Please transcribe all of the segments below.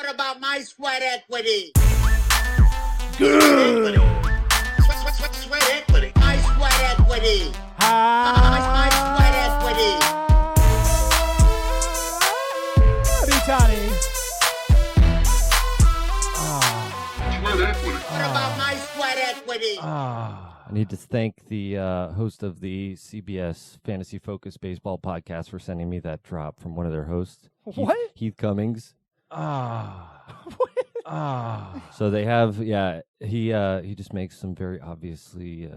What about my sweat equity? Good. Sweat equity. My sweat equity. My sweat equity. Howdy, Toddy. Sweat equity. What about my sweat equity? I need to thank the host of the CBS Fantasy Focus Baseball podcast for sending me that drop from one of their hosts. What? Heath Cummings. So they have, he just makes some very obviously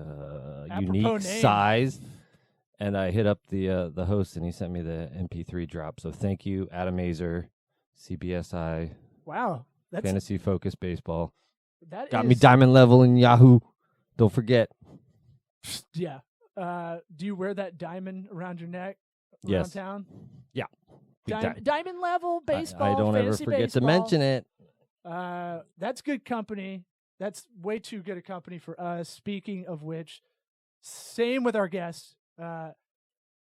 unique name. size. And I hit up the host, and he sent me the MP3 drop. So thank you, Adam Azer, CBSI, Wow. That's Fantasy Focus Baseball. that Got is- me diamond level in Yahoo. Don't forget. Yeah. Do you wear that diamond around your neck Yes. around town? Yeah. Big time. Diamond level baseball. I don't ever fantasy forget baseball. to mention it. That's good company. That's way too good a company for us. Speaking of which, same with our guest,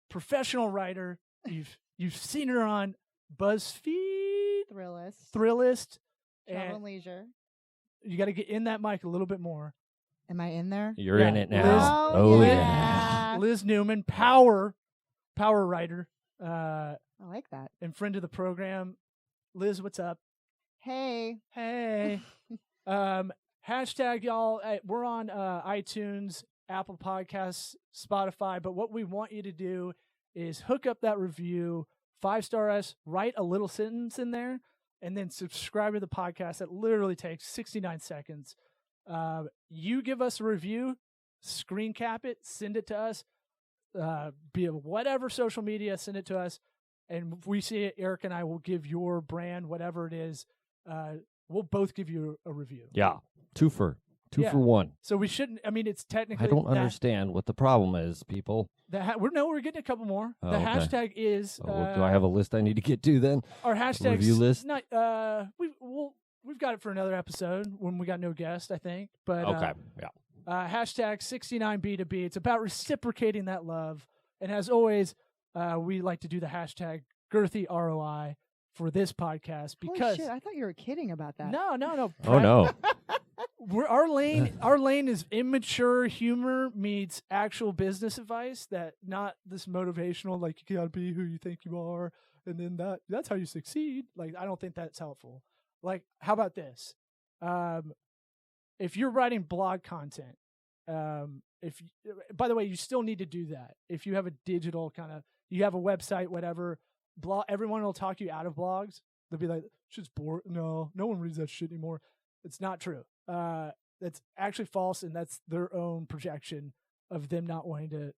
professional writer. You've seen her on BuzzFeed, Thrillist, Travel and and Leisure. you got to get in that mic a little bit more. Am I in there? You're Yeah, in it Liz- now. Oh, yeah. yeah. Liz Newman, power writer, I like that. and friend of the program. Liz, what's up? Hey. Hey. Hashtag y'all. We're on iTunes, Apple Podcasts, Spotify. But what we want you to do is hook up that review, 5-star us, write a little sentence in there, and then subscribe to the podcast. It literally takes 69 seconds. You give us a review, screen cap it, send it to us, be it whatever social media, send it to us. And if we see it, Eric and I will give your brand, whatever it is, we'll both give you a review. Yeah. Two for Yeah. one. So we shouldn't. I mean, it's technically. I don't understand what the problem is, people. We're getting a couple more. Oh, the okay. hashtag is. Oh, well, do I have a list I need to get to then? our hashtag review list? Not. We've got it for another episode when we got no guest, I think. But Okay. Yeah. hashtag 69B2B. It's about reciprocating that love. And as always, we like to do the hashtag girthy ROI for this podcast because Holy shit, I thought you were kidding about that. no. Oh no. Our lane is immature humor meets actual business advice. That not this motivational, like you gotta be who you think you are, and then that's how you succeed. Like I don't think that's helpful. Like how about this? If you're writing blog content, by the way, you still need to do that. If you have a digital you have a website, whatever, everyone will talk you out of blogs. They'll be like, shit's boring. No one reads that shit anymore. It's not true. That's actually false, and that's their own projection of them not wanting to.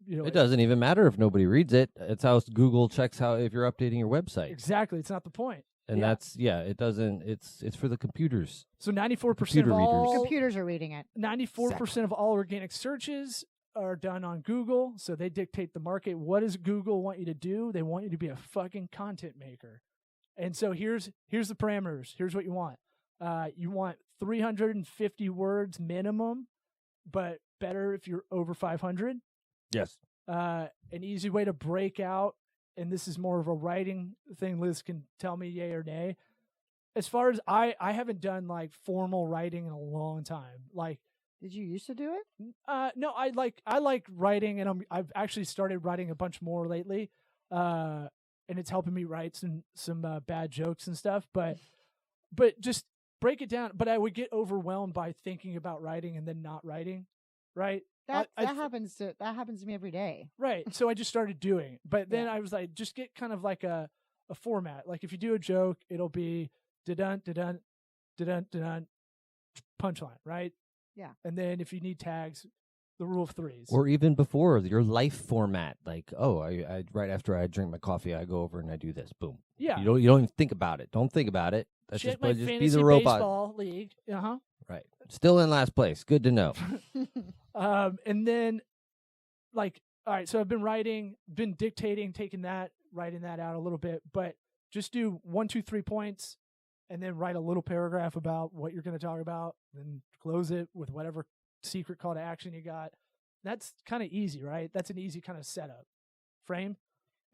It doesn't even matter if nobody reads it. It's how Google checks if you're updating your website. Exactly. It's not the point. And Yeah. it doesn't. It's for the computers. So 94% Computer of readers. all Computers are reading it. 94% of all organic searches are done on Google, so they dictate the market. What does Google want you to do? They want you to be a fucking content maker. And so here's the parameters. Here's what you want. You want 350 words minimum, but better if you're over 500. Yes. An easy way to break out, and this is more of a writing thing. Liz can tell me yay or nay. As far as I haven't done like formal writing in a long time. Like, Did you used to do it? no, I like writing, and I've actually started writing a bunch more lately, and it's helping me write some bad jokes and stuff. But just break it down. But I would get overwhelmed by thinking about writing and then not writing, right? That happens to me every day. Right. So I just started doing it. But then I was like, just get kind of like a format. Like if you do a joke, it'll be da-dun, da-dun, da-dun, da-dun, punchline, right? Yeah. And then if you need tags, the rule of threes. Or even before your life format, like I right after I drink my coffee, I go over and I do this. Boom. Yeah. You don't even think about it. Don't think about it. That's Check just my just be fantasy the robot. baseball league. Uh-huh. Right. Still in last place. Good to know. And then, like, all right, so I've been dictating, taking that, writing that out a little bit, but just do 1, 2, 3 points, and then write a little paragraph about what you're going to talk about, then close it with whatever secret call to action you got. That's kind of easy, right? That's an easy kind of setup. Frame?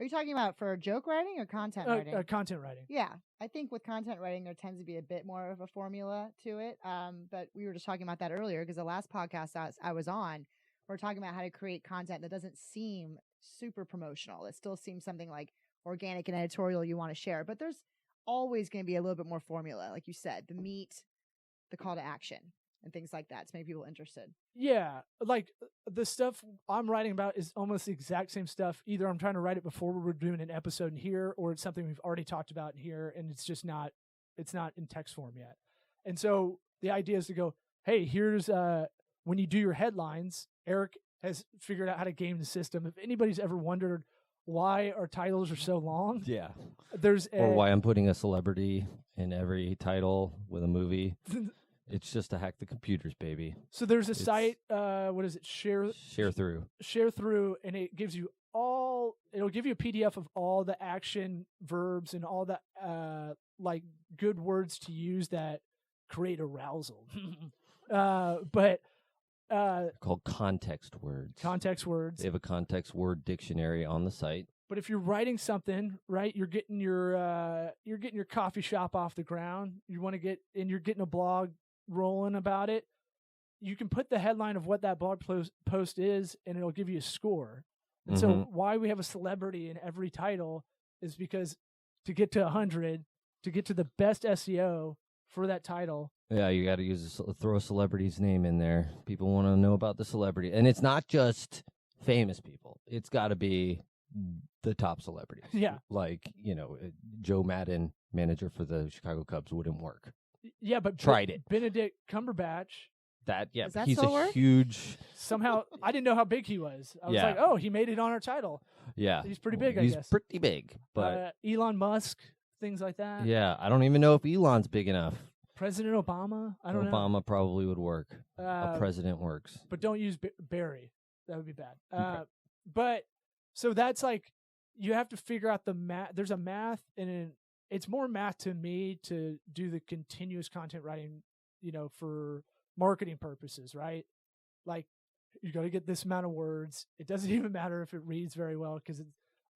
Are you talking about for joke writing or content writing? Content writing. Yeah, I think with content writing, there tends to be a bit more of a formula to it. But we were just talking about that earlier because the last podcast I was on, we're talking about how to create content that doesn't seem super promotional. It still seems something like organic and editorial you want to share. But there's always going to be a little bit more formula, like you said, the meat, the call to action, and things like that to make people interested. Yeah, like the stuff I'm writing about is almost the exact same stuff. Either I'm trying to write it before we're doing an episode in here, or it's something we've already talked about in here, and it's not in text form yet. And so the idea is to go, hey, here's when you do your headlines, Eric has figured out how to game the system. If anybody's ever wondered why our titles are so long, Yeah. or why I'm putting a celebrity in every title with a movie. It's just to hack the computers, baby. So there's a site, what is it? Share through, and it gives you it'll give you a PDF of all the action verbs and all the like good words to use that create arousal. But called context words. Context words. They have a context word dictionary on the site. But if you're writing something, right, you're getting your coffee shop off the ground. You're getting a blog rolling about it. You can put the headline of what that blog post is, and it'll give you a score. And so why we have a celebrity in every title is because to get to 100, to get to the best SEO for that title. Yeah, you got to throw a celebrity's name in there. People want to know about the celebrity. And it's not just famous people. It's got to be the top celebrities. Yeah. Like, Joe Madden, manager for the Chicago Cubs, wouldn't work. Yeah, but tried it. Benedict Cumberbatch. He's a huge. Somehow, I didn't know how big he was. I was like, oh, he made it on our title. Yeah. He's pretty big, I guess. guess. He's pretty big. But Elon Musk, things like that. Yeah, I don't even know if Elon's big enough. President Obama? I don't know. Obama probably would work. A president works. But don't use Barry. That would be bad. Okay. But, so that's like, you have to figure out the math. There's a math, and it's more math to me to do the continuous content writing, for marketing purposes, right? Like, you got to get this amount of words. It doesn't even matter if it reads very well, because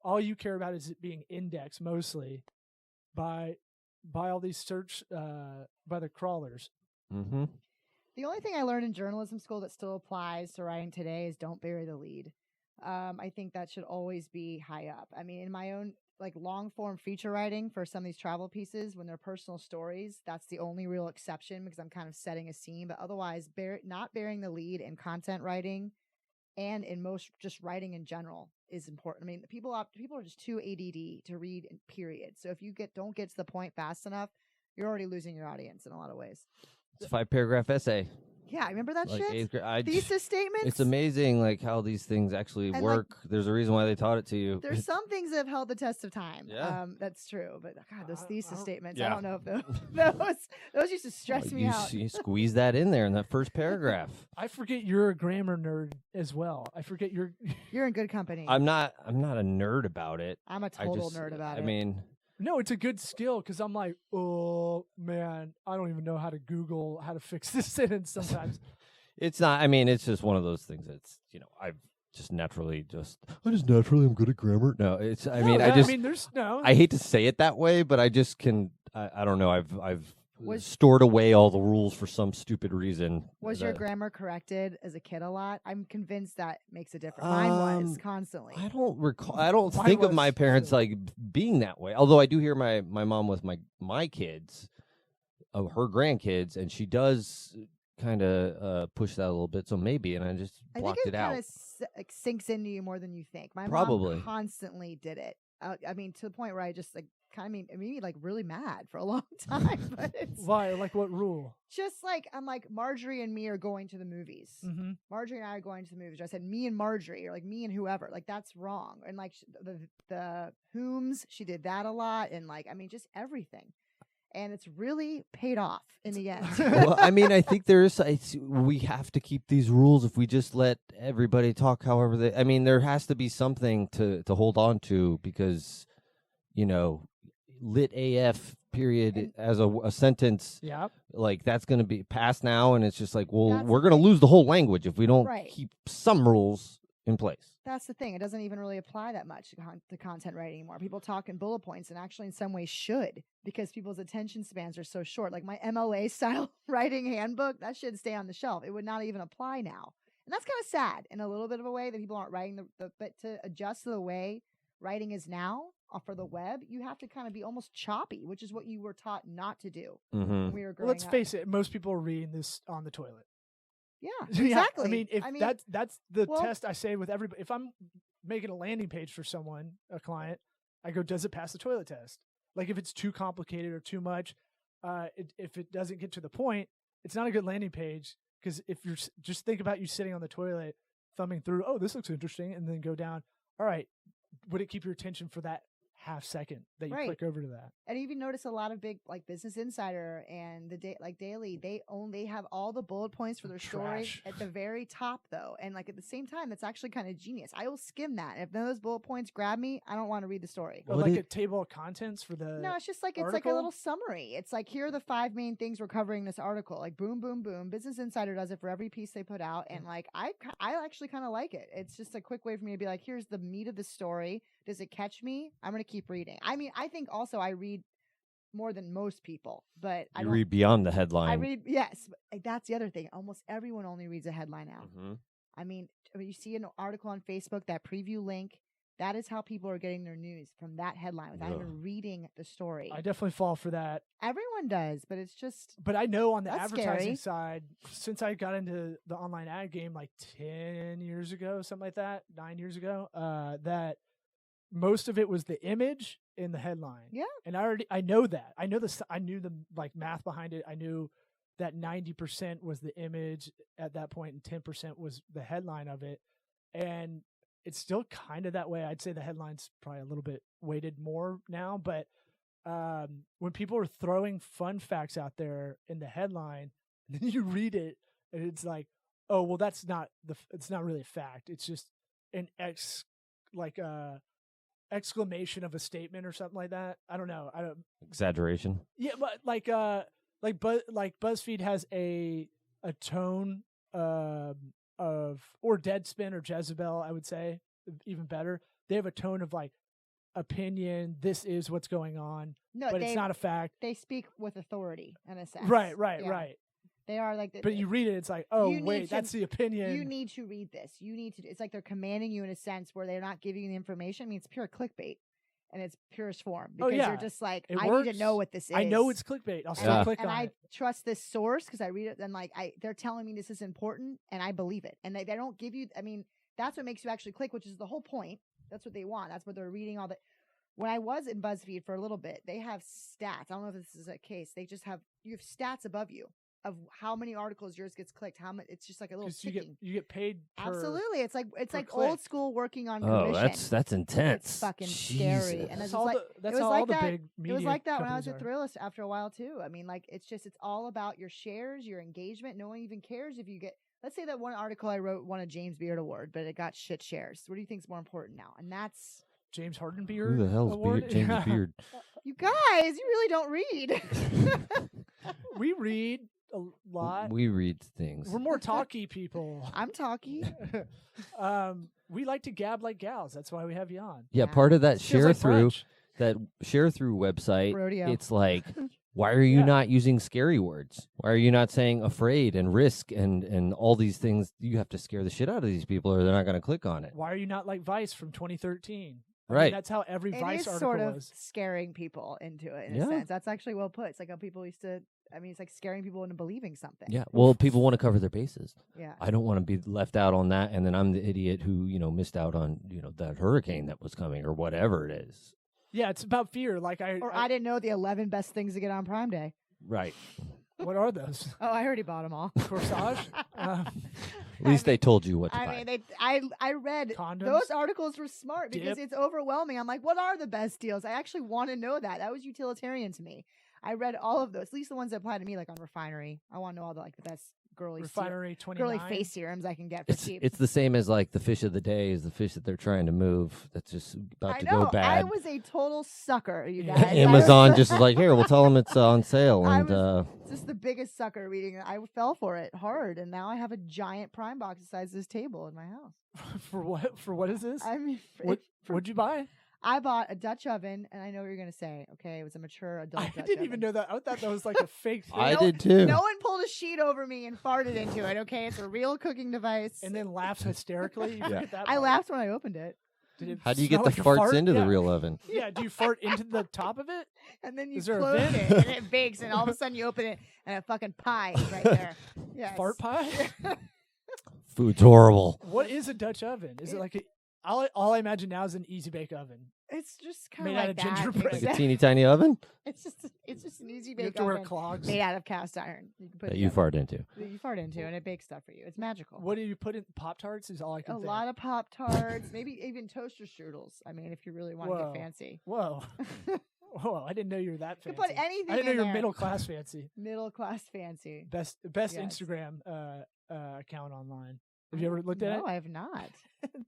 all you care about is it being indexed mostly by all these search by the crawlers. Mm-hmm. The only thing I learned in journalism school that still applies to writing today is don't bury the lead. I think that should always be high up. I mean, in my own long form feature writing for some of these travel pieces, when they're personal stories, that's the only real exception because I'm kind of setting a scene. But otherwise, not burying the lead in content writing and in most just writing in general is important. I mean, people are just too ADD to read, period. So if you don't get to the point fast enough, you're already losing your audience in a lot of ways. It's a 5-paragraph essay. Yeah, I remember that like shit. Eighth grade. Thesis statements. It's amazing, how these things actually work. There's a reason why they taught it to you. There's some things that have held the test of time. Yeah. That's true. But God, those thesis statements. Yeah. I don't know if those used to stress me out. You squeeze that in there in that first paragraph. I forget you're a grammar nerd as well. I forget you're in good company. I'm not a nerd about it. I'm a total nerd about it. I mean, no, it's a good skill because I'm like, oh man, I don't even know how to Google how to fix this sentence sometimes. It's not. I mean, it's just one of those things that's I've just naturally I'm good at grammar. No, it's. I mean, there's no. I hate to say it that way, but I just can. I don't know. I've stored away all the rules for some stupid reason. Was your grammar corrected as a kid a lot? I'm convinced that makes a difference. Mine was constantly. I don't recall. I don't think of my parents being that way. Although I do hear my mom with my kids, her grandkids, and she does kind of push that a little bit. So maybe, and I just blocked it out. I think it kind of sinks into you more than you think. My Probably. mom constantly did it. I mean, to the point where I just kind of made me really mad for a long time. But it's why? Like what rule? Just I'm Marjorie and me are going to the movies. Mm-hmm. Marjorie and I are going to the movies. I said me and Marjorie, or me and whoever. That's wrong. And the whom's, she did that a lot, and just everything. And it's really paid off in the end. Well, I mean, I think we have to keep these rules if we just let everybody talk however they. I mean, there has to be something to hold on to because, lit AF period as a sentence. Yeah. That's going to be passed now, and it's just we're going to lose the whole language if we don't keep some rules. in place. That's the thing. It doesn't even really apply that much to content writing anymore. People talk in bullet points, and actually in some ways should, because people's attention spans are so short. Like my MLA style writing handbook, that should stay on the shelf. It would not even apply now. And that's kind of sad in a little bit of a way that people aren't writing but to adjust to the way writing is now for the web, you have to kind of be almost choppy, which is what you were taught not to do when we were growing Let's up. face it, most people are reading this on the toilet. Yeah, Yeah, exactly. I mean, that's the well- test I say with everybody. If I'm making a landing page for someone, a client, I go, does it pass the toilet test? Like if it's too complicated or too much, if it doesn't get to the point, it's not a good landing page. Because if you're just think about you sitting on the toilet, thumbing through, oh, this looks interesting, and then go down. All right, would it keep your attention for that half second that you Right. click over to that? And even notice a lot of big like Business Insider and the Daily, they have all the bullet points for their story Trash. at the very top though. And like at the same time, that's actually kind of genius. I will skim that. If none of those bullet points grab me, I don't want to read the story. Or What like it- a table of contents for the No, it's just like it's like a article? little summary. It's like here are the 5 main things we're covering in this article. Like boom, boom, boom. Business Insider does it for every piece they put out, and like I actually kind of like it. It's just a quick way for me to be like, here's the meat of the story. Does it catch me? I'm gonna keep reading. I mean, I think also I read more than most people, but I You don't read beyond the headline. I read, yes. But like, that's the other thing. Almost everyone only reads a headline now. Mhm. I mean, when you see an article on Facebook, that preview link, that is how people are getting their news, from that headline without Ugh. even reading the story. I definitely fall for that. Everyone does, but it's just, But I know on the That's advertising scary. side, since I got into the online ad game like 10 years ago, something like that, 9 years ago, that most of it was the image in the headline. Yeah. And I know that. I knew the like math behind it. I knew that 90% was the image at that point and 10% was the headline of it. And it's still kind of that way. I'd say the headline's probably a little bit weighted more now, but when people are throwing fun facts out there in the headline, and then you read it and it's like, oh, well, it's not really a fact. It's just an exclamation of a statement or something like that. I don't know. Exaggeration. Yeah, but like BuzzFeed has a tone of or Deadspin or Jezebel, I would say, even better. They have a tone of like opinion. This is what's going on, no, but it's not a fact. they speak with authority in a sense. Right. Yeah. They are like, But you read it, it's like, oh You need wait, to- that's the opinion. you need to read this. You need to, it's like they're commanding you in a sense where they're not giving you the information. I mean, it's pure clickbait in its purest form, Oh, because yeah. you're just like, It I need works. to know what this is. I know it's clickbait. I'll still Yeah. click and on I it. trust this source because I read it, and like they're telling me this is important, and I believe it. And they don't give you. I mean, that's what makes you actually click, which is the whole point. That's what they want. That's what they're reading all the. When I was in BuzzFeed for a little bit, they have stats. I don't know if this is a case. They just have stats above you of how many articles yours gets clicked. How much? It's just like a little 'Cause you ticking. get paid per, Absolutely, it's like per old click. school working on Oh, commission. that's intense. It's fucking Jesus. scary. And That's it's all like, that's was how like all the that- big media it was like that when I was companies at are. Thrillist after a while too. I mean, like it's all about your shares, your engagement. No one even cares if you get. Let's say that one article I wrote won a James Beard Award, but it got shit shares. What do you think is more important now? And that's James Harden Beard. Who the hell's Award? Beard, James Yeah. Beard? you guys. You really don't read. We read a lot. We read things. We're more talky people. I'm talking. We like to gab like gals. That's why we have you on. Yeah, Yeah. part of that Feels share like through brunch. website. Rodeo. It's like, why are you Yeah. not using scary words? Why are you not saying afraid and risk and all these things? You have to scare the shit out of these people, or they're not going to click on it. Why are you not like Vice from 2013? I mean, Right. that's how every It Vice is article sort of was. scaring people into it in Yeah. a sense. That's actually well put. It's like how people used to. I mean, it's like scaring people into believing something. Yeah. Well, people want to cover their bases. Yeah. I don't want to be left out on that, and then I'm the idiot who missed out on that hurricane that was coming or whatever it is. Yeah, it's about fear. Like Or I didn't know the 11 best things to get on Prime Day. Right. what are those? Oh, I already bought them all. Corsage? At least they told you what to buy. I mean, I read Condoms? those articles were smart because Dip? it's overwhelming. I'm like, what are the best deals? I actually want to know that. That was utilitarian to me. I read all of those, at least the ones that apply to me, like on Refinery. I want to know all the best girly Refinery 29. girly face serums I can get for cheap. It's the same as like the fish of the day is the fish that they're trying to move that's just about I to know. go bad. I was a total sucker, you Yeah. guys. Amazon just is like, here, we'll tell them it's on sale, I and was just the biggest sucker reading. I fell for it hard, and now I have a giant Prime box the size of this table in my house. For what? For what is this? I mean, What'd you buy? I bought a Dutch oven, and I know what you're gonna say. Okay, it was a mature adult. I Dutch didn't even oven. know that. I thought that was like a fake thing. I did too. No one pulled a sheet over me and farted into it. Okay, it's a real cooking device. And then laughs hysterically. You forget that I part. laughed when I opened it, Did it How do you get smell the like a farts fart? into Yeah. the real oven? Yeah, do you fart into the top of it? and then you Is there a close vent? it, and it bakes, and all of a sudden you open it, and a fucking pie is right there. Yes. Fart pie? Food's horrible. What is a Dutch oven? Is it like a? All I imagine now is an easy bake oven. It's just kind Made of out like of that. gingerbread. Like a teeny tiny oven It's just an easy You bake have to wear oven clogs. made out of cast iron. You can put that it you in- fart into. that you fart into, and it bakes stuff for you. It's magical. What do you put in Pop Tarts? Is all I can A think. lot of Pop Tarts, maybe even toaster strudels. I mean, if you really want to Whoa. get fancy. Whoa, whoa! I didn't know you were that You fancy. can put anything I didn't know in you were there. middle class fancy. Middle class fancy. Best Yes. Instagram account online. Have you ever looked at no, it? I have not.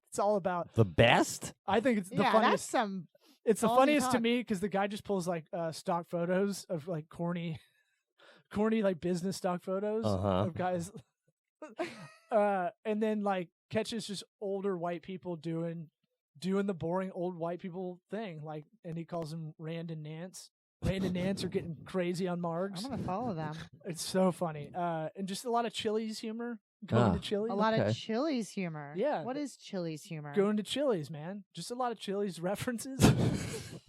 It's all about. The best? I think it's the Yeah, that's funniest. some. It's the ballsy funniest to talk. me because the guy just pulls like stock photos of like corny like business stock photos Uh-huh. of guys, and then like catches just older white people doing the boring old white people thing, like, and he calls them Rand and Nance. Rand and Nance are getting crazy on I'm Margs. gonna follow them. It's so funny, and just a lot of Chili's humor. Going Ah. to Chili's, A lot Okay. of Chili's humor. Yeah. What is Chili's humor? going to Chili's, man. Just a lot of Chili's references.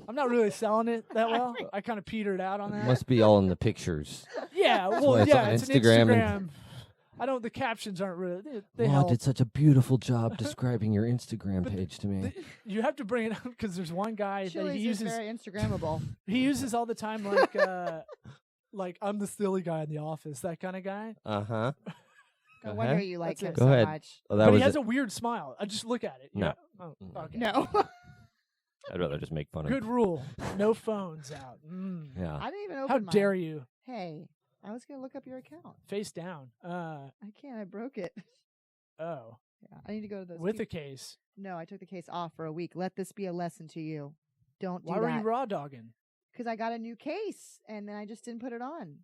I'm not really selling it that well. I kind of petered out on that. Must be all in the pictures. Yeah, why well, it's yeah, on it's Instagram an and- Instagram. I don't. The captions aren't really. They Wow, help. did such a beautiful job describing your Instagram page to me. You have to bring it up because there's one guy that Chili's he is uses. very Instagrammable. He uses all the time, like I'm the silly guy in the office, that kind of guy. Uh-huh. No Go wonder ahead. you like That's him it. Go so ahead. much. Oh, that But was he has it. a weird smile. I just look at it. No. Oh, Mm-mm. okay. No, I'd rather just make fun of Good rule. No phones out. Yeah. I didn't even open How mine. dare you? Hey, I was gonna look up your account. Face down. I can't. I broke it. Oh, Yeah, I need to go to those. with a case. No, I took the case off for a week. Let this be a lesson to you. Don't do Why were that. you raw dogging? Because I got a new case and then I just didn't put it on.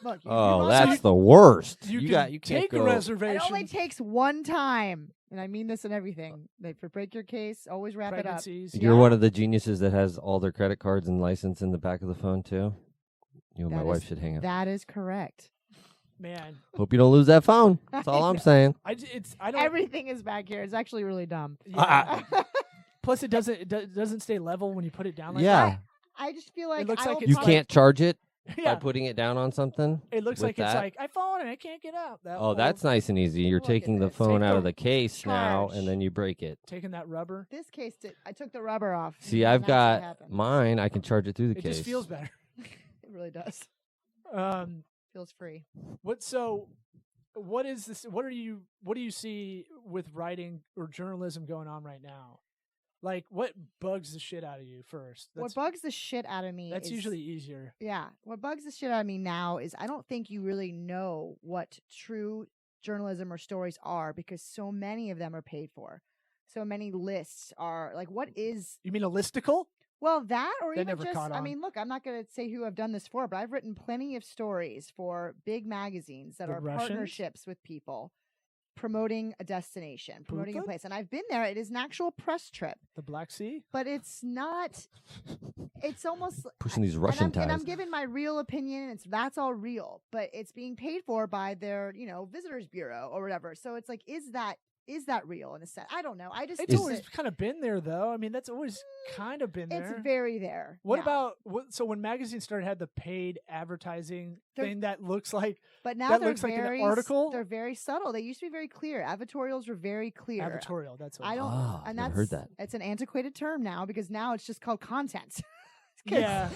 Look, you Oh, raw that's dog- the worst. You, You can can't take go. a It reservation. only takes one time, and I mean this and everything. They for break your case, always wrap it up. Pregnancies. You're Yeah. one of the geniuses that has all their credit cards and license in the back of the phone too. You and my That wife is- should hang out. That is correct. Man, Hope you don't lose that phone. That's all I'm saying. I don't. Everything is back here. It's actually really dumb. Yeah. Plus, it doesn't stay level when you put it down like Yeah, I just feel like looks I like will it's you like- probably- can't charge it that. Yeah. by putting it down on something. It looks with like it's that. like I fallen and I can't get out. That Oh, that's old- nice and easy. You're Look at taking the this. phone Take out the of the case now, charge. and then you break it. taking that rubber. This case did. I took the rubber off. See, and I've that's what got happened. mine. I can charge it through the It case. just feels better. It really does. Feels free. What is this? What do you see with writing or journalism going on right now? Like, what bugs the shit out of you first? What bugs the shit out of me That's is, usually easier. Yeah. What bugs the shit out of me now is I don't think you really know what true journalism or stories are because so many of them are paid for. So many lists are like, what is, You mean a listicle? well, that or That even never just, caught I on. mean, look, I'm not going to say who I've done this for, but I've written plenty of stories for big magazines that The are Russians? partnerships with people promoting a destination, promoting a Buka? place. And I've been there. It is an actual press trip, The Black Sea? but it's not, it's almost Pushing these and Russian and I'm ties. giving my real opinion. And that's all real, but it's being paid for by their, visitors bureau or whatever. So it's like, is that real in a sense? I don't know. I just It's think always that kind of been there, though. I mean, that's always kind of been there. it's very there. What now. about so when magazines started had the paid advertising They're- thing that looks like But now that they're looks like an very article? They're very subtle. They used to be very clear. Advertorials were very clear. advertorial? That's what I don't. Ah, and never that's heard that. It's an antiquated term now because now it's just called content. 'Cause Yeah.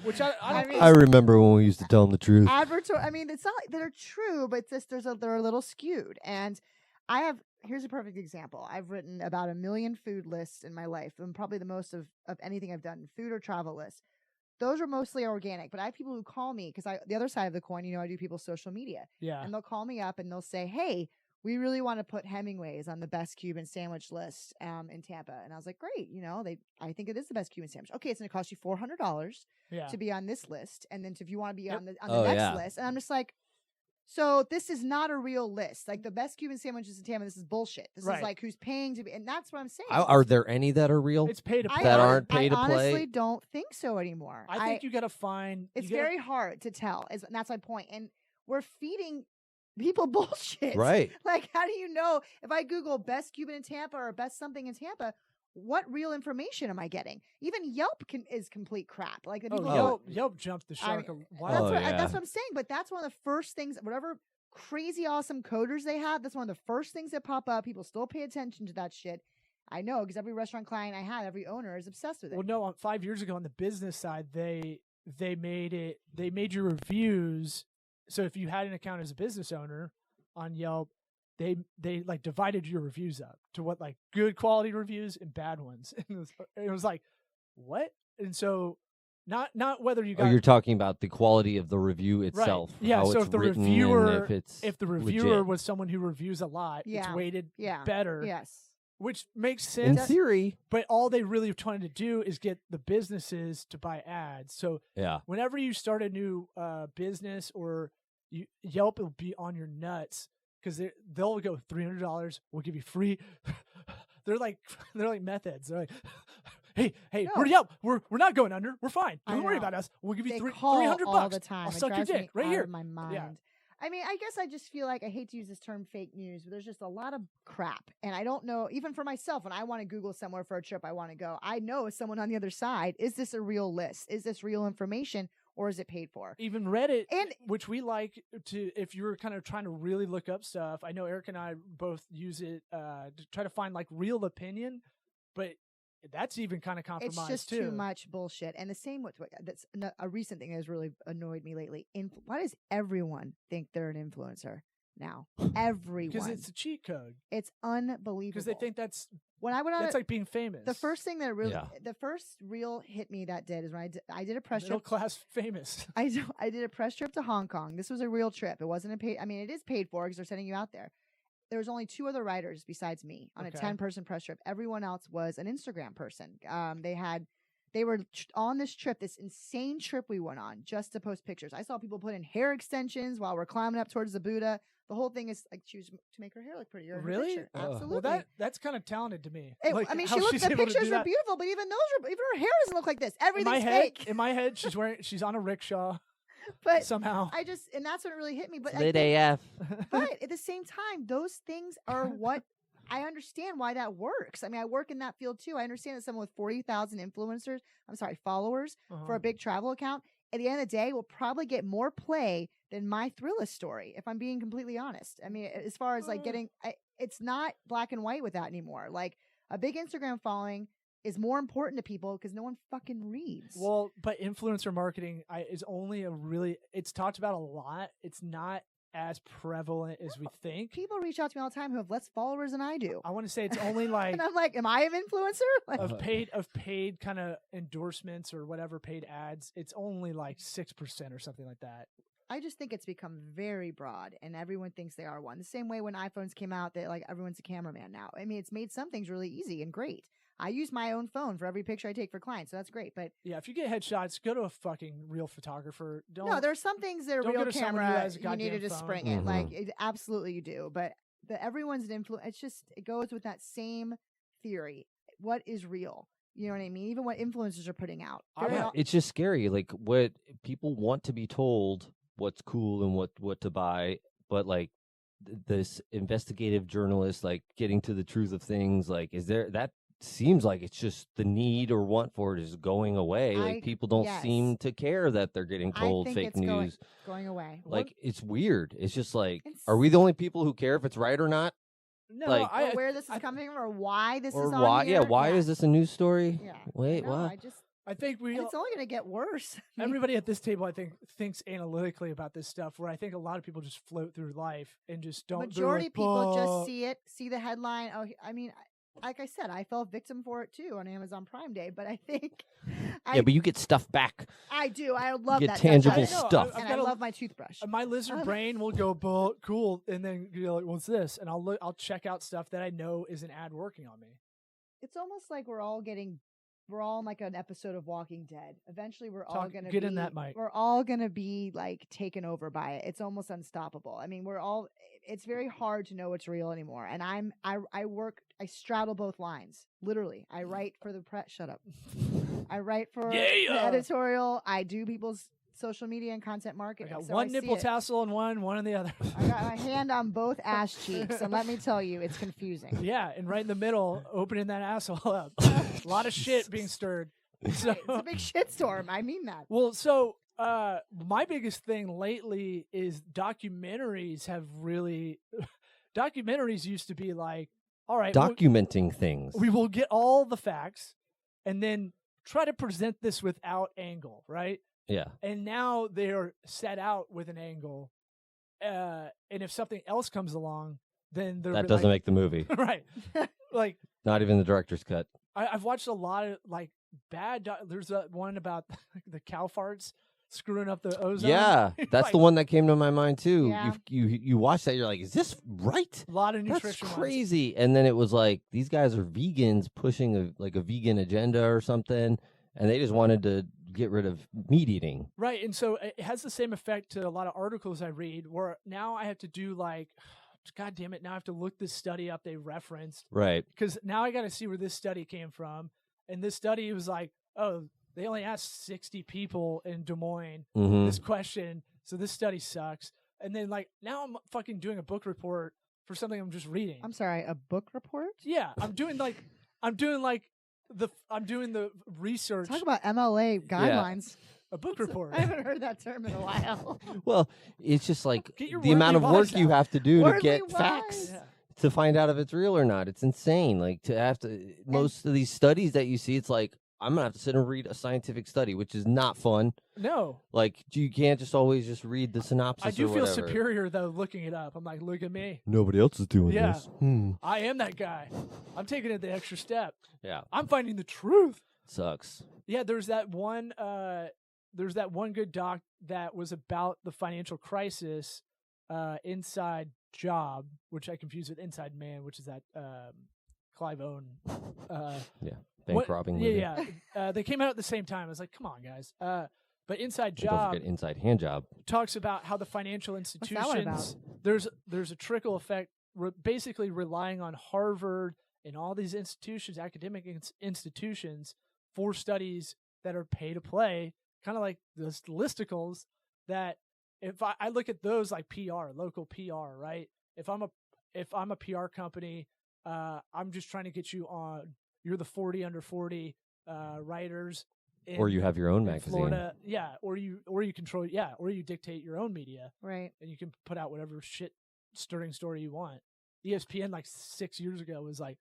Which I I don't mean- I remember when we used to tell them the truth. I mean, it's not like they're true, but it's just they're a little skewed. And here's a perfect example. I've written about 1 million food lists in my life, and probably the most of anything I've done, food or travel lists. Those are mostly organic, but I have people who call me because the other side of the coin, I do people's social media, Yeah. and they'll call me up and they'll say, "Hey, we really want to put Hemingway's on the best Cuban sandwich list in Tampa. And I was like, great, I think it is the best Cuban sandwich. Okay, it's going to cost you $400 to be on this list, and then if you want to be on the next list, and I'm just like, so this is not a real list. Like the best Cuban sandwiches in Tampa, this is bullshit. This is like who's paying to be, and that's what I'm saying. Are there any that are real? It's pay to play. That aren't pay to play. I honestly don't think so anymore. I think you got to find. It's very hard to tell, and that's my point. And we're feeding people bullshit. Right. Like, how do you know if I Google best Cuban in Tampa or best something in Tampa? What real information am I getting? Even Yelp is complete crap. Like the people Yelp jumped the shark. That's what I'm saying. But that's one of the first things. Whatever crazy awesome coders they have, that's one of the first things that pop up. People still pay attention to that shit. I know because every restaurant client I have, every owner is obsessed with it. Well, no, 5 years ago on the business side, they made your reviews. So if you had an account as a business owner on Yelp, they like divided your reviews up to what like good quality reviews and bad ones. And it was like, what? And so not whether you got. Oh, you're talking about the quality of the review itself. Right. Yeah. So if the reviewer, if the reviewer legit. was someone who reviews a lot, it's weighted better. Yes. Which makes sense in theory. But all they really are trying to do is get the businesses to buy ads. So whenever you start a new business or Yelp will be on your nuts. Because they'll go $300. We'll give you free. they're like meth heads. They're like, hey, we're Yelp. We're not going under. We're fine. Don't worry about us. We'll give you $300 all the time. I'll suck your dick right here. My mind. Yeah. I mean, I guess I just feel like I hate to use this term fake news, but there's just a lot of crap. And I don't know, even for myself, when I want to Google somewhere for a trip I want to go, I know as someone on the other side, is this a real list? Is this real information? Or is it paid for? Even Reddit, which we like to, if you're kind of trying to really look up stuff, I know Eric and I both use it to try to find like real opinion, but that's even kind of compromised. It's just too much bullshit. And the same with that's a recent thing that has really annoyed me lately. Why does everyone think they're an influencer now? Everyone. Because it's a cheat code. It's unbelievable. Because they think that's when I went on. That's like being famous. The first thing that really, the first real hit me that did is when I did a press trip. Middle class famous. I did a press trip to Hong Kong. This was a real trip. It wasn't a paid. I mean, it is paid for because they're sending you out there. There was only 2 other writers besides me on a 10-person press trip. Everyone else was an Instagram person. They were on this trip, this insane trip we went on just to post pictures. I saw people put in hair extensions while we're climbing up towards the Buddha. The whole thing is like she was to make her hair look prettier. Really? Absolutely. Well, that's kind of talented to me. I mean, the pictures are beautiful, but even her hair doesn't look like this. Everything's fake. In my head, she's on a rickshaw. But somehow and that's what really hit me. But Lit AF. But at the same time, those things are what I understand why that works. I mean, I work in that field too. I understand that someone with 40,000 followers for a big travel account, at the end of the day, will probably get more play than my Thrillist story, if I'm being completely honest. I mean, as far as like it's not black and white with that anymore. Like a big Instagram following is more important to people because no one fucking reads. Well, but influencer marketing is only it's talked about a lot. It's not as prevalent as we think. People reach out to me all the time who have less followers than I do. I want to say it's only like and I'm like, am I an influencer? Like, of paid kind of endorsements or whatever paid ads, it's only like 6% or something like that. I just think it's become very broad and everyone thinks they are one. The same way when iPhones came out that like everyone's a cameraman now. I mean, it's made some things really easy and great. I use my own phone for every picture I take for clients, so that's great. But yeah, if you get headshots, go to a fucking real photographer. No, there's some things that are real camera. You need to just spring it. Like absolutely, you do. But everyone's an influence. It goes with that same theory. What is real? You know what I mean? Even what influencers are putting out. It's just scary. Like what people want to be told what's cool and what to buy, but like this investigative journalist, like getting to the truth of things. Like, is there that? Seems like it's just the need or want for it is going away. Like people don't seem to care that they're getting told fake news. Going away. Like it's weird. It's just like, are we the only people who care if it's right or not? No, like, or where this is coming from, or why this is on here. Yeah, why is this a news story? Yeah. Wait, what? I think it's only going to get worse. Everybody at this table, I think, thinks analytically about this stuff. Where I think a lot of people just float through life and just don't. Majority of people just see the headline. Oh, I mean. like I said, I fell victim for it too on Amazon Prime Day. But I think, Yeah, but you get stuff back. I do. I love get that tangible touch. stuff. And I love my toothbrush. My lizard brain will go, cool, and then you're like, what's this? And I'll check out stuff that I know is an ad working on me. It's almost like we're all on like an episode of Walking Dead. Eventually, we're all going to get in that mic. We're all going to be like taken over by it. It's almost unstoppable. I mean, it's very hard to know what's real anymore. And I straddle both lines. Literally, I write for the press. Shut up. I write for the editorial. I do people's social media and content marketing. I got so one nipple tassel on one on the other. I got my hand on both ass cheeks, and let me tell you, it's confusing. Yeah, and right in the middle, opening that asshole up. A lot of shit being stirred. So, It's a big shitstorm. I mean that. Well, so my biggest thing lately is documentaries have really. Documentaries used to be like, all right, documenting things. We will get all the facts, and then try to present this without angle, right? Yeah. And now they're set out with an angle. And if something else comes along, then that doesn't make the movie. Right. Like, not even the director's cut. I've watched a lot of like bad. There's one about the cow farts screwing up the ozone. Yeah, that's like, the one that came to my mind too. Yeah. You watch that, you're like, is this right? A lot of That's nutrition. crazy. And then it was like these guys are vegans pushing a vegan agenda or something, and they just wanted to get rid of meat eating. Right, and so it has the same effect to a lot of articles I read, where now I have to do like, God damn it, now I have to look this study up they referenced. Right. Because now I got to see where this study came from. And this study was like, oh, they only asked 60 people in Des Moines this question, so this study sucks. And then like now I'm fucking doing a book report for something I'm just reading. I'm sorry, a book report? Yeah, I'm doing the research. Talk about MLA guidelines. A book report. I haven't heard that term in a while. Well, it's just like Get the amount of worldly work wise you out. have to do to Worldly get wise. facts Yeah. to find out if it's real or not. It's insane. Like to have to most of these studies that you see, it's like I'm gonna have to sit and read a scientific study, which is not fun. No. Like you can't just always just read the synopsis. I do or feel whatever. superior though looking it up. I'm like, look at me. Nobody else is doing Yeah. this. I am that guy. I'm taking it the extra step. Yeah, I'm finding the truth. sucks. Yeah, there's that one good doc that was about the financial crisis, Inside Job, which I confused with Inside Man, which is that Clive Owen. Bank robbing movie. Yeah. They came out at the same time. I was like, come on, guys. But Inside And don't Job forget Inside Hand Job. talks about how the financial that one about? institutions there's a trickle effect, basically relying on Harvard and all these institutions, academic institutions, for studies that are pay to play, kind of like the listicles. That if I look at those like PR, local PR, right? If I'm a PR company, I'm just trying to get you on. You're the 40 under 40 writers. Or you have your own in magazine. Florida, yeah, or you control, or you dictate your own media, Right. and you can put out whatever shit stirring story you want. ESPN like 6 years ago was like,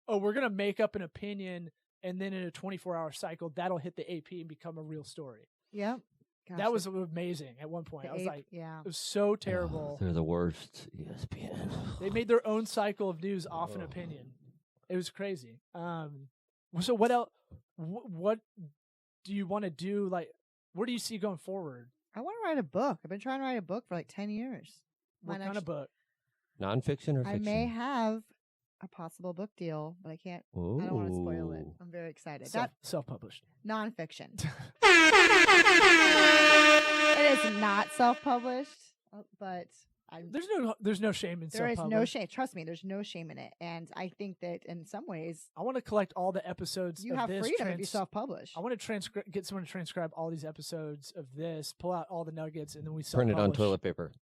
oh, we're gonna make up an opinion, and then in a 24-hour cycle, that'll hit the AP and become a real story. Yep. Gosh, That was amazing. At one point, I was like, yeah. it was so terrible. They're the worst. ESPN. They made their own cycle of news off an opinion. It was crazy. So what else? What do you want to do? Like, where do you see going forward? I want to write a book. I've been trying to write a book for like 10 years. What kind of book? Nonfiction or I fiction? may have a possible book deal, but I can't. Ooh. I don't want to spoil it. I'm very excited. Self-published. Nonfiction. It is not self-published, but There's no shame in there is self-publish. no shame. Trust me, there's no shame in it. And I think that in some ways, I want to collect all the episodes. you of have this freedom if you self-publish. I want to get someone to transcribe all these episodes of this, pull out all the nuggets, and then we Print self-publish. it on toilet paper.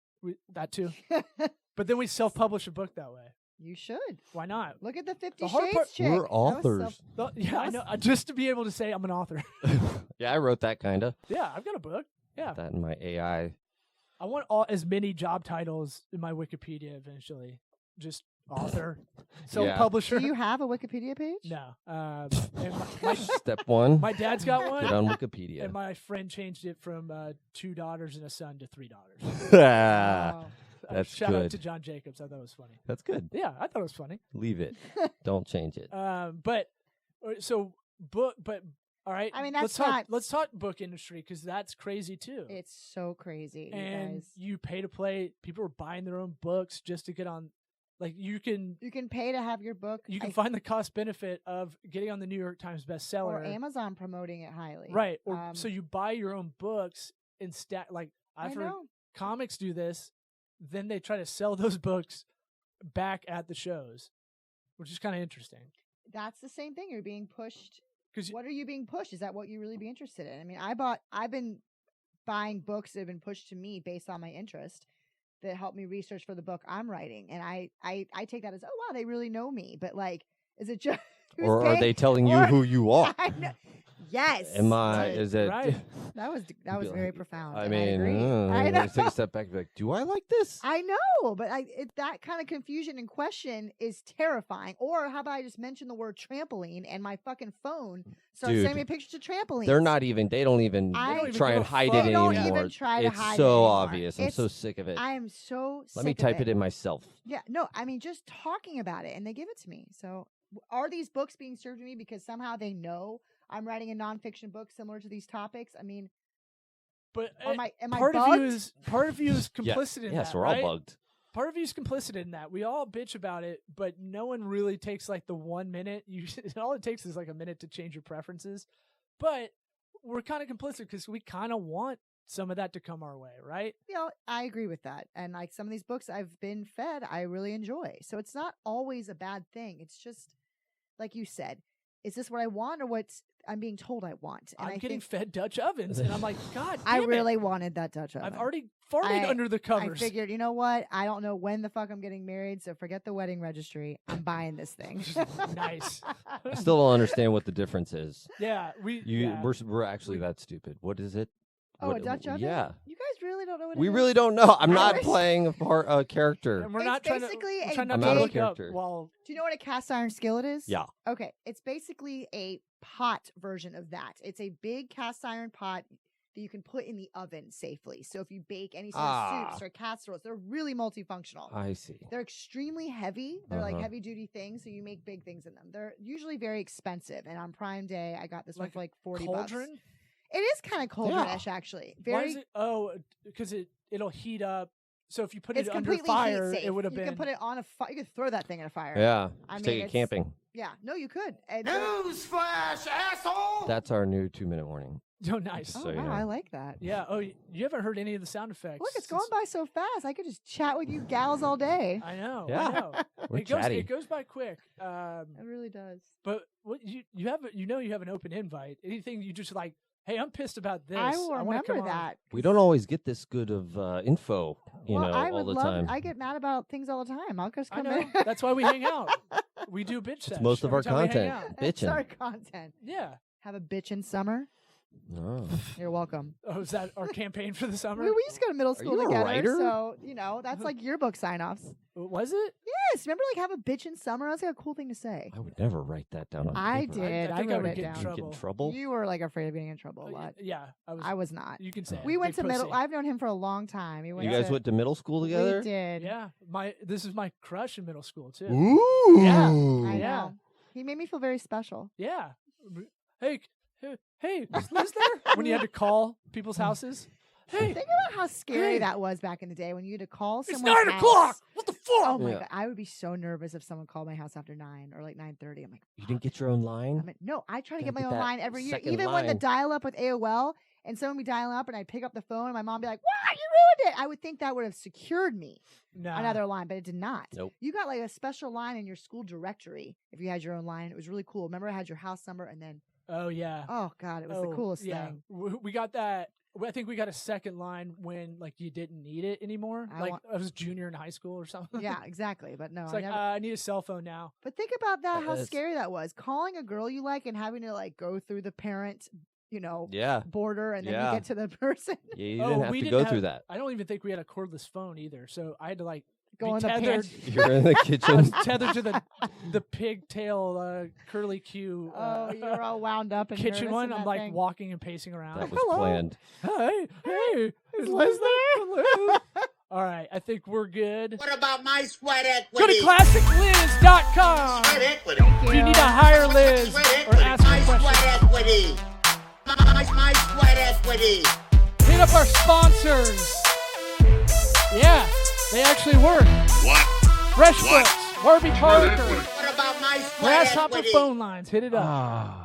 That too. But then we self-publish a book that way. You should. Why not? Look at the 50 The hard Shades part- chick. We're That was authors. Yeah, I know. Just to be able to say I'm an author. Yeah, I wrote that kind of. Yeah, I've got a book. Yeah, That in my AI. I want as many job titles in my Wikipedia eventually. Just author, self-publisher. Do you have a Wikipedia page? No. And my Step one. my dad's got one. Get on Wikipedia. And my friend changed it from 2 daughters and a son to 3 daughters. Wow. That's shout out good. to John Jacobs. I thought it was funny. That's good. Yeah, I thought it was funny. Leave it. Don't change it. But so book, but all right. I mean, let's talk book industry because that's crazy too. It's so crazy, and you guys. you pay to play. People are buying their own books just to get on. Like you can pay to have your book. You can find the cost benefit of getting on the New York Times bestseller or Amazon promoting it highly. Right. Or so you buy your own books instead. Like I've heard comics do this, then they try to sell those books back at the shows, which is kind of interesting. That's the same thing. You're being pushed. Because what are you being pushed? Is that what you really be interested in? I mean, I've been buying books that have been pushed to me based on my interest that help me research for the book I'm writing. And I take that as, oh, wow, they really know me. But, like, is it just... Or are they telling you who you are? I know. Yes. Is it... Right. That was very profound. I and mean, I agree. I know. take a step back and be like, do I like this? I know, but that kind of confusion and question is terrifying. Or how about I just mention the word trampoline and my fucking phone starts sending me pictures of trampolines? They don't even try and hide it anymore. Don't even try to hide it so anymore. obvious. I'm so sick of it. I am so sick Let me of type it in myself. Yeah, no, I mean, just talking about it, and they give it to me. So are these books being served to me because somehow they know I'm writing a nonfiction book similar to these topics? I mean, but am I part bugged? Part of you is complicit in that. Yes, we're right? all bugged. Part of you is complicit in that. We all bitch about it, but no one really takes like the 1 minute. All it takes is like a minute to change your preferences. But we're kind of complicit because we kind of want some of that to come our way, right? I agree with that. And like some of these books I've been fed, I really enjoy. So it's not always a bad thing. It's just, like you said, is this what I want or what's I'm being told I want? And I'm getting fed Dutch ovens, and I'm like, God damn I really wanted that Dutch oven. I've already farted under the covers. I figured, you know what? I don't know when the fuck I'm getting married, so forget the wedding registry. I'm buying this thing. Nice. I still don't understand what the difference is. Yeah, we're actually that stupid. What is it? Oh, a Dutch oven? Yeah. You guys really don't know what it is? We really don't know. I'm not playing a character. And we're not trying to look up. Do you know what a cast iron skillet is? Yeah. Okay. It's basically a pot version of that. It's a big cast iron pot that you can put in the oven safely. So if you bake any sort of soups or casseroles, they're really multifunctional. I see. They're extremely heavy. They're like heavy duty things, so you make big things in them. They're usually very expensive. And on Prime Day, I got this one for like $40. Cauldron? It is kind of cauldron-ish, actually. Why is it? Oh, because it'll heat up. So if you put it under fire, it would have been. You can put it on a fire. You could throw that thing in a fire. Yeah. I mean, take it camping. Yeah. No, you could. Newsflash, asshole! That's our new 2-minute warning. Oh, nice. Oh, wow, I like that. Yeah. Oh, you haven't heard any of the sound effects. Look, it's going by so fast. I could just chat with you gals all day. I know. Yeah. I know. We're chatty. It goes by quick. It really does. But what you have you have an open invite. Anything you just like, hey, I'm pissed about this. I will remember that. We don't always get this good of info, all the time. I get mad about things all the time. I'll just come I know. in. That's why we hang out. We do bitch sesh. It's most of our content. It's Bitching. our content. Yeah. Have a bitchin' summer. Oh. You're welcome. Oh, is that our campaign for the summer? We used to go to middle school you a together, writer? so that's like yearbook sign-offs. Was it? Yes. Remember, like have a bitchin' summer. That's like a cool thing to say. I would never write that down on I paper. did. I think I wrote would it get in down. You get in trouble? You were like afraid of getting in trouble a lot. Yeah, I was not. You can say We went big to middle. pussy. I've known him for a long time. You guys went to middle school together? We did. Yeah, this is my crush in middle school too. Ooh. Yeah. I Yeah. know. He made me feel very special. Yeah. Hey, is Liz there? When you had to call people's houses. Hey, Think about how scary that was back in the day when you had to call it's someone's 9 house. o'clock. What the fuck? Oh my Yeah. god, I would be so nervous if someone called my house after 9 or like 9:30. I'm like, You didn't get your own line? no, I try to Gotta get my get own that line every year. second Even when the line. dial-up with AOL and someone would be dialing up and I'd pick up the phone and my mom would be like, "Wow, you ruined it!" I would think that would have secured me No. another line, but it did not. Nope. You got like a special line in your school directory if you had your own line. It was really cool. Remember, I had your house number and then Oh yeah. oh god, it was the coolest thing. We got that. I think we got a second line when like you didn't need it anymore. I was junior in high school or something. Yeah, exactly. But no, It's like I need a cell phone now. But think about that, how That's- scary that was. Calling a girl you like and having to like go through the parent, Yeah. border and then Yeah. you get to the person. Yeah, you didn't have we to didn't go have- through that. I don't even think we had a cordless phone either, so I had to like Go be in the tethered. pantry. You're in the I kitchen. was tethered to the pigtail curly Q. Oh, you're all wound up and kitchen nervous one. in I'm that like thing. walking and pacing around. That was Hello. planned. Hey, is Liz there? Liz. All right, I think we're good. What about my sweat Go to equity? classicliz.com. Sweat equity. If you need to hire Liz Sweat or equity. ask My her sweat questions, equity. My sweat equity. hit up our sponsors. Yeah, they actually work. What? FreshBooks, Warby Sweat Parker, equity. What about my sweat Grasshopper equity? phone lines. Hit it up. Ah.